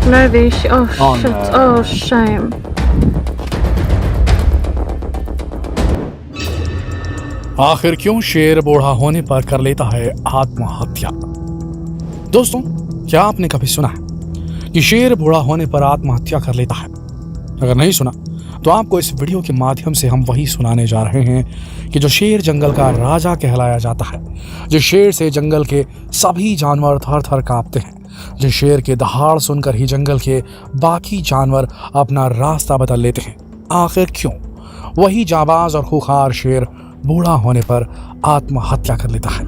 Maybe she. Oh, Oh shit. no. Oh, shame. आखिर क्यों शेर बूढ़ा होने पर कर लेता है आत्महत्या? दोस्तों, क्या आपने कभी सुना है कि शेर बूढ़ा होने पर आत्महत्या कर लेता है? अगर नहीं सुना तो आपको इस वीडियो के माध्यम से हम वही सुनाने जा रहे हैं कि जो शेर जंगल का राजा कहलाया जाता है, जिस शेर से जंगल के सभी जानवर थर थर कांपते हैं, जिस शेर के दहाड़ सुनकर ही जंगल के बाकी जानवर अपना रास्ता बदल लेते हैं। आखिर क्यों वही जाबाज और खूंखार शेर बूढ़ा होने पर आत्महत्या कर लेता है?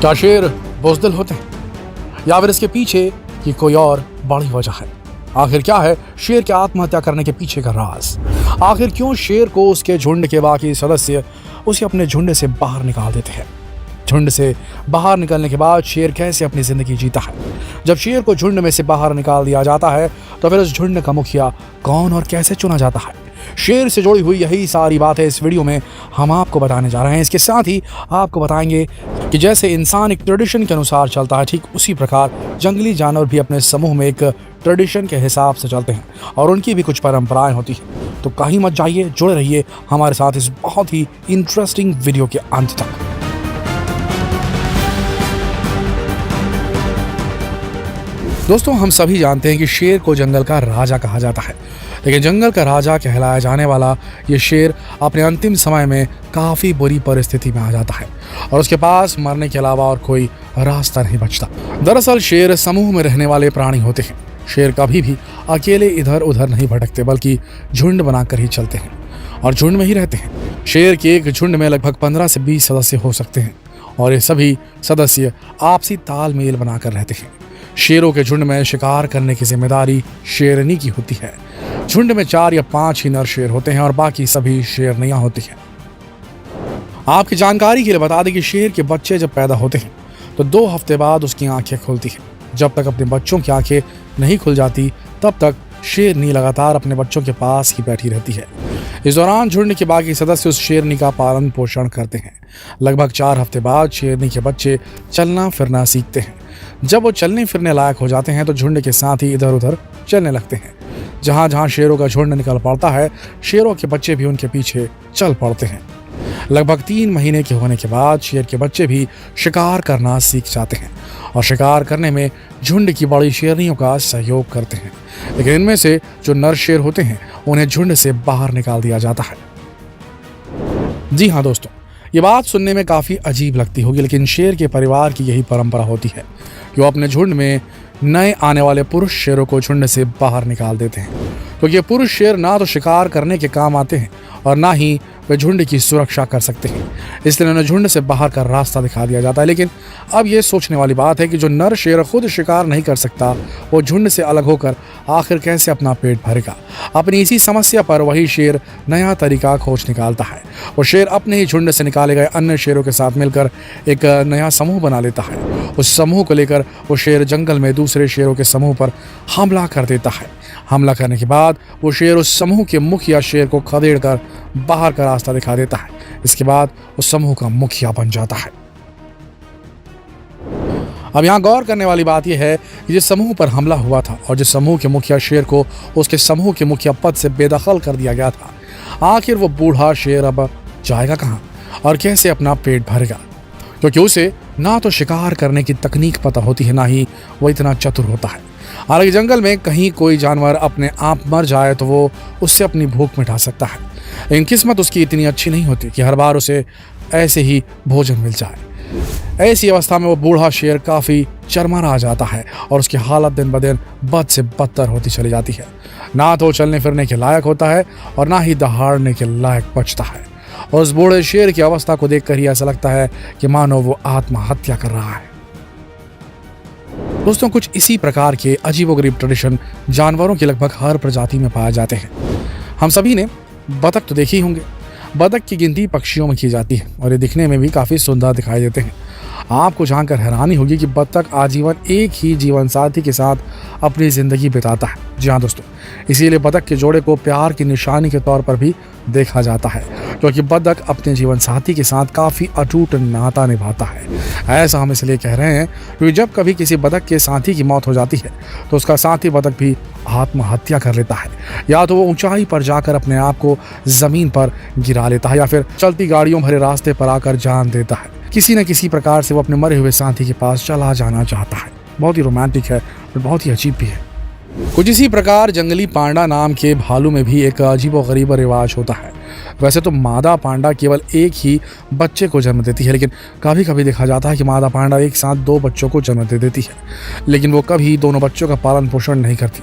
क्या शेर बुज़दिल होते हैं या फिर इसके पीछे की कोई और बड़ी वजह है? आखिर क्या है शेर के आत्महत्या करने के पीछे का राज? आखिर क्यों शेर को उसके झुंड के बाकी सदस्य उसे अपने झुंड से बाहर निकाल देते हैं? झुंड से बाहर निकलने के बाद शेर कैसे अपनी जिंदगी जीता है? जब शेर को झुंड में से बाहर निकाल दिया जाता है तो फिर उस झुंड का मुखिया कौन और कैसे चुना जाता है? शेर से जुड़ी हुई यही सारी बातें इस वीडियो में हम आपको बताने जा रहे हैं। इसके साथ ही आपको बताएंगे कि जैसे इंसान एक ट्रेडिशन के अनुसार चलता है, ठीक उसी प्रकार जंगली जानवर भी अपने समूह में एक ट्रेडिशन के हिसाब से चलते हैं और उनकी भी कुछ परंपराएं होती हैं। तो कहीं मत जाइए, जुड़े रहिए हमारे साथ इस बहुत ही इंटरेस्टिंग वीडियो के अंत तक। दोस्तों, हम सभी जानते हैं कि शेर को जंगल का राजा कहा जाता है, लेकिन जंगल का राजा कहलाया जाने वाला ये शेर अपने अंतिम समय में काफ़ी बुरी परिस्थिति में आ जाता है और उसके पास मरने के अलावा और कोई रास्ता नहीं बचता। दरअसल शेर समूह में रहने वाले प्राणी होते हैं। शेर कभी भी अकेले इधर उधर नहीं भटकते, बल्कि झुंड बनाकर ही चलते हैं और झुंड में ही रहते हैं। शेर के एक झुंड में लगभग 15 से 20 सदस्य हो सकते हैं और ये सभी सदस्य आपसी तालमेल बनाकर रहते हैं। शेरों के झुंड में शिकार करने की जिम्मेदारी शेरनी की होती है। झुंड में 4 या 5 ही नर शेर होते हैं और बाकी सभी शेरनियां होती हैं। आपकी जानकारी के लिए बता दें कि शेर के बच्चे जब पैदा होते हैं तो 2 हफ्ते बाद उसकी आंखें खुलती हैं। जब तक अपने बच्चों की आंखें नहीं खुल जाती तब तक शेरनी लगातार अपने बच्चों के पास ही बैठी रहती है। इस दौरान झुंड के बाकी सदस्य उस शेरनी का पालन पोषण करते हैं। लगभग 4 हफ्ते बाद शेरनी के बच्चे चलना फिरना सीखते हैं। जब वो चलने फिरने लायक हो जाते हैं तो झुंड के साथ ही इधर उधर चलने लगते हैं। जहां जहां शेरों का झुंड निकल पड़ता है, शेरों के बच्चे भी उनके पीछे चल पड़ते हैं। लगभग 3 महीने के होने के बाद शेर के बच्चे भी शिकार करना सीख जाते हैं और शिकार करने में झुंड की बड़ी शेरनियों का सहयोग करते हैं। लेकिन इनमें से जो नर शेर होते हैं उन्हें झुंड से बाहर निकाल दिया जाता है। जी हाँ दोस्तों, ये बात सुनने में काफ़ी अजीब लगती होगी, लेकिन शेर के परिवार की यही परंपरा होती है कि वो अपने झुंड में नए आने वाले पुरुष शेरों को झुंड से बाहर निकाल देते हैं, क्योंकि ये पुरुष शेर ना तो शिकार करने के काम आते हैं और ना ही वे झुंड की सुरक्षा कर सकते हैं। इसलिए उन्हें झुंड से बाहर का रास्ता दिखा दिया जाता है। लेकिन अब ये सोचने वाली बात है कि जो नर शेर खुद शिकार नहीं कर सकता, वो झुंड से अलग होकर आखिर कैसे अपना पेट भरेगा? अपनी इसी समस्या पर वही शेर नया तरीका खोज निकालता है। वो शेर अपने ही झुंड से निकाले गए अन्य शेरों के साथ मिलकर एक नया समूह बना लेता है। उस समूह को लेकर वो शेर जंगल में दूसरे शेरों के समूह पर हमला कर देता है। हमला करने के बाद वो शेर उस समूह के मुखिया शेर को खदेड़ कर बाहर का रास्ता दिखा देता है। इसके बाद उस समूह का मुखिया बन जाता है। अब यहाँ गौर करने वाली बात यह है कि जिस समूह पर हमला हुआ था और जिस समूह के मुखिया शेर को उसके समूह के मुखिया पद से बेदखल कर दिया गया था, आखिर वो बूढ़ा शेर अब जाएगा कहाँ और कैसे अपना पेट भरेगा? क्योंकि उसे ना तो शिकार करने की तकनीक पता होती है, ना ही वो इतना चतुर होता है। हालांकि जंगल में कहीं कोई जानवर अपने आप मर जाए तो वो उससे अपनी भूख मिटा सकता है, लेकिन किस्मत उसकी इतनी अच्छी नहीं होती कि हर बार उसे ऐसे ही भोजन मिल जाए। ऐसी अवस्था में वो बूढ़ा शेर काफ़ी चरमरा जाता है और उसकी हालत दिन ब दिन बद से बदतर होती चली जाती है। ना तो चलने फिरने के लायक होता है और ना ही दहाड़ने के लायक बचता है। और उस बूढ़े शेर की अवस्था को देखकर ही ऐसा लगता है कि मानो वो आत्महत्या कर रहा है। दोस्तों, कुछ इसी प्रकार के अजीबोगरीब ट्रेडिशन जानवरों की लगभग हर प्रजाति में पाए जाते हैं। हम सभी ने बतख तो देखे ही होंगे। बतख की गिनती पक्षियों में की जाती है और ये दिखने में भी काफ़ी सुंदर दिखाई देते हैं। आपको जानकर हैरानी होगी कि बत्तख आजीवन एक ही जीवन साथी के साथ अपनी जिंदगी बिताता है। जी हाँ दोस्तों, इसीलिए बत्तख के जोड़े को प्यार की निशानी के तौर पर भी देखा जाता है, क्योंकि बत्तख अपने जीवन साथी के साथ काफी अटूट नाता निभाता है। ऐसा हम इसलिए कह रहे हैं क्योंकि जब कभी किसी बत्तख के साथी की मौत हो जाती है तो उसका साथी बत्तख भी आत्महत्या कर लेता है, या तो वो ऊंचाई पर जाकर अपने आप को जमीन पर गिरा लेता है, या फिर चलती गाड़ियों भरे रास्ते पर आकर जान देता है। किसी न किसी प्रकार से वो अपने मरे हुए साथी के पास चला जाना चाहता है। बहुत ही रोमांटिक है और बहुत ही अजीब भी है। कुछ इसी प्रकार जंगली पांडा नाम के भालू में भी एक अजीबोगरीब रिवाज होता है। वैसे तो मादा पांडा केवल एक ही बच्चे को जन्म देती है, लेकिन कभी कभी देखा जाता है कि मादा पांडा एक साथ 2 बच्चों को जन्म दे देती है, लेकिन वो कभी दोनों बच्चों का पालन पोषण नहीं करती,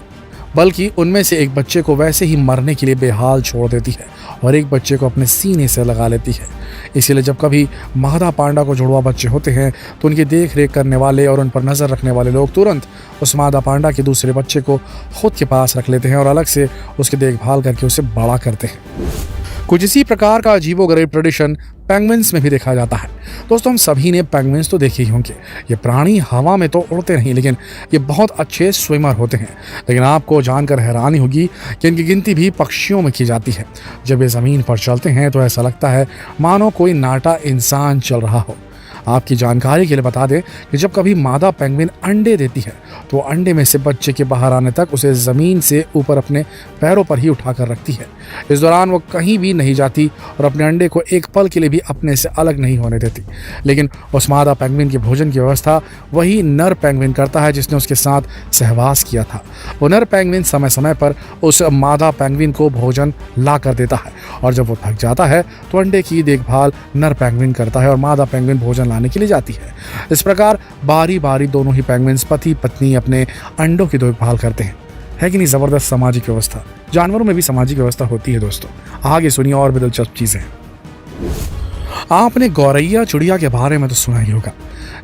बल्कि उनमें से एक बच्चे को वैसे ही मरने के लिए बेहाल छोड़ देती है और एक बच्चे को अपने सीने से लगा लेती है। इसीलिए जब कभी मादा पांडा को जुड़वा बच्चे होते हैं तो उनकी देख रेख करने वाले और उन पर नज़र रखने वाले लोग तुरंत उस मादा पांडा के दूसरे बच्चे को खुद के पास रख लेते हैं और अलग से उसकी देखभाल करके उसे बड़ा करते हैं। कुछ इसी प्रकार का अजीबोगरीब ट्रेडिशन पेंगुइन्स में भी देखा जाता है। दोस्तों, हम सभी ने पेंगुइन्स तो देखे ही होंगे। ये प्राणी हवा में तो उड़ते नहीं, लेकिन ये बहुत अच्छे स्विमर होते हैं। लेकिन आपको जानकर हैरानी होगी कि इनकी गिनती भी पक्षियों में की जाती है। जब ये ज़मीन पर चलते हैं तो ऐसा लगता है मानो कोई नाटा इंसान चल रहा हो। आपकी जानकारी के लिए बता दें कि जब कभी मादा पेंगुइन अंडे देती है तो अंडे में से बच्चे के बाहर आने तक उसे ज़मीन से ऊपर अपने पैरों पर ही उठाकर रखती है। इस दौरान वो कहीं भी नहीं जाती और अपने अंडे को एक पल के लिए भी अपने से अलग नहीं होने देती। लेकिन उस मादा पेंगुइन के भोजन की व्यवस्था वही नर पेंगुइन करता है जिसने उसके साथ सहवास किया था। वो नर पेंगुइन समय समय पर उस मादा पेंगुइन को भोजन ला कर देता है और जब वो थक जाता है तो अंडे की देखभाल नर पेंगुइन करता है और मादा पेंगुइन भोजन लाने के लिए जाती है। इस प्रकार बारी बारी दोनों ही पेंगुइन्स पति पत्नी अपने अंडों की देखभाल करते हैं। है कि नहीं जबरदस्त सामाजिक व्यवस्था। जानवरों में भी सामाजिक व्यवस्था होती है दोस्तों। आगे सुनिए और भी दिलचस्प चीजें। आपने गौरैया चिड़िया के बारे में तो सुना ही होगा।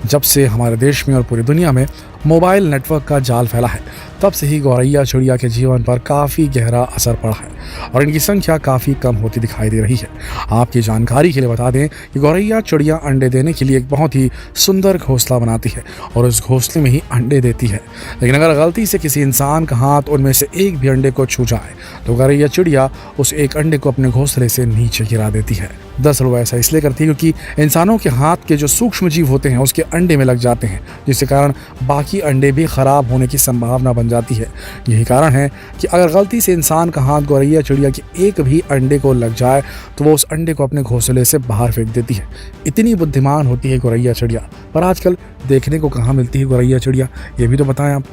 जब से हमारे देश में और पूरी दुनिया में मोबाइल नेटवर्क का जाल फैला है तब से ही गौरैया चिड़िया के जीवन पर काफ़ी गहरा असर पड़ा है और इनकी संख्या काफ़ी कम होती दिखाई दे रही है। आपकी जानकारी के लिए बता दें कि गौरैया चिड़िया अंडे देने के लिए एक बहुत ही सुंदर घोंसला बनाती है और उस घोंसले में ही अंडे देती है। लेकिन अगर गलती से किसी इंसान का हाथ उनमें से एक भी अंडे को छू जाए तो गौरैया चिड़िया उस एक अंडे को अपने घोंसले से नीचे गिरा देती है। दरअसल वो ऐसा इसलिए करती है क्योंकि इंसानों के हाथ के जो सूक्ष्म जीव होते हैं उसके अंडे में लग जाते हैं, जिसके कारण बाकी अंडे भी खराब होने की संभावना बन जाती है। यही कारण है कि अगर गलती से इंसान का हाथ गौरैया चिड़िया के एक भी अंडे को लग जाए तो वो उस अंडे को अपने घोंसले से बाहर फेंक देती है। इतनी बुद्धिमान होती है गौरैया चिड़िया, पर आजकल देखने को कहाँ मिलती है गौरैया चिड़िया, ये भी तो बताएं आप।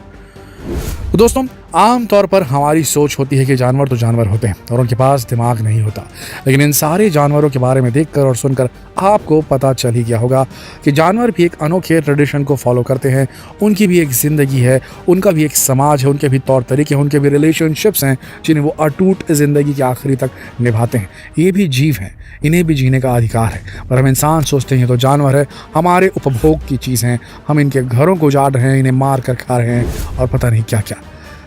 तो दोस्तों, आमतौर पर हमारी सोच होती है कि जानवर तो जानवर होते हैं और उनके पास दिमाग नहीं होता, लेकिन इन सारे जानवरों के बारे में देखकर और सुनकर आपको पता चल ही गया होगा कि जानवर भी एक अनोखे ट्रेडिशन को फॉलो करते हैं। उनकी भी एक ज़िंदगी है, उनका भी एक समाज है, उनके भी तौर तरीके हैं, उनके भी रिलेशनशिप्स हैं जिन्हें वो अटूट ज़िंदगी के आखिरी तक निभाते हैं। ये भी जीव हैं, इन्हें भी जीने का अधिकार है, पर हम इंसान सोचते हैं तो जानवर है, हमारे उपभोग की चीज़ हैं, हम इनके घरों को उजाड़ रहे हैं, इन्हें मार कर खा रहे हैं और पता नहीं क्या क्या।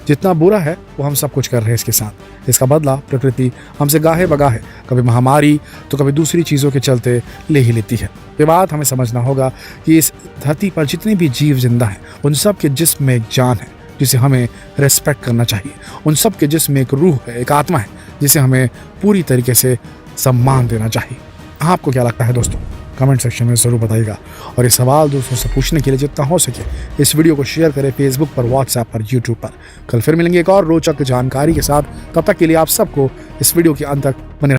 जितना बुरा है वो हम सब कुछ कर रहे हैं इसके साथ। इसका बदला प्रकृति हमसे गाहे बगाहे, कभी महामारी तो कभी दूसरी चीज़ों के चलते ले ही लेती है। ये बात हमें समझना होगा कि इस धरती पर जितने भी जीव जिंदा हैं उन सब के जिस्म में एक जान है जिसे हमें रेस्पेक्ट करना चाहिए। उन सब के जिस्म में एक रूह है, एक आत्मा है जिसे हमें पूरी तरीके से सम्मान देना चाहिए। आपको क्या लगता है दोस्तों? कमेंट सेक्शन में ज़रूर बताइएगा और ये सवाल दोस्तों से पूछने के लिए जितना हो सके इस वीडियो को शेयर करें फेसबुक पर, व्हाट्सएप पर, यूट्यूब पर। कल फिर मिलेंगे एक और रोचक जानकारी के साथ। तब तक के लिए आप सबको इस वीडियो के अंत तक बने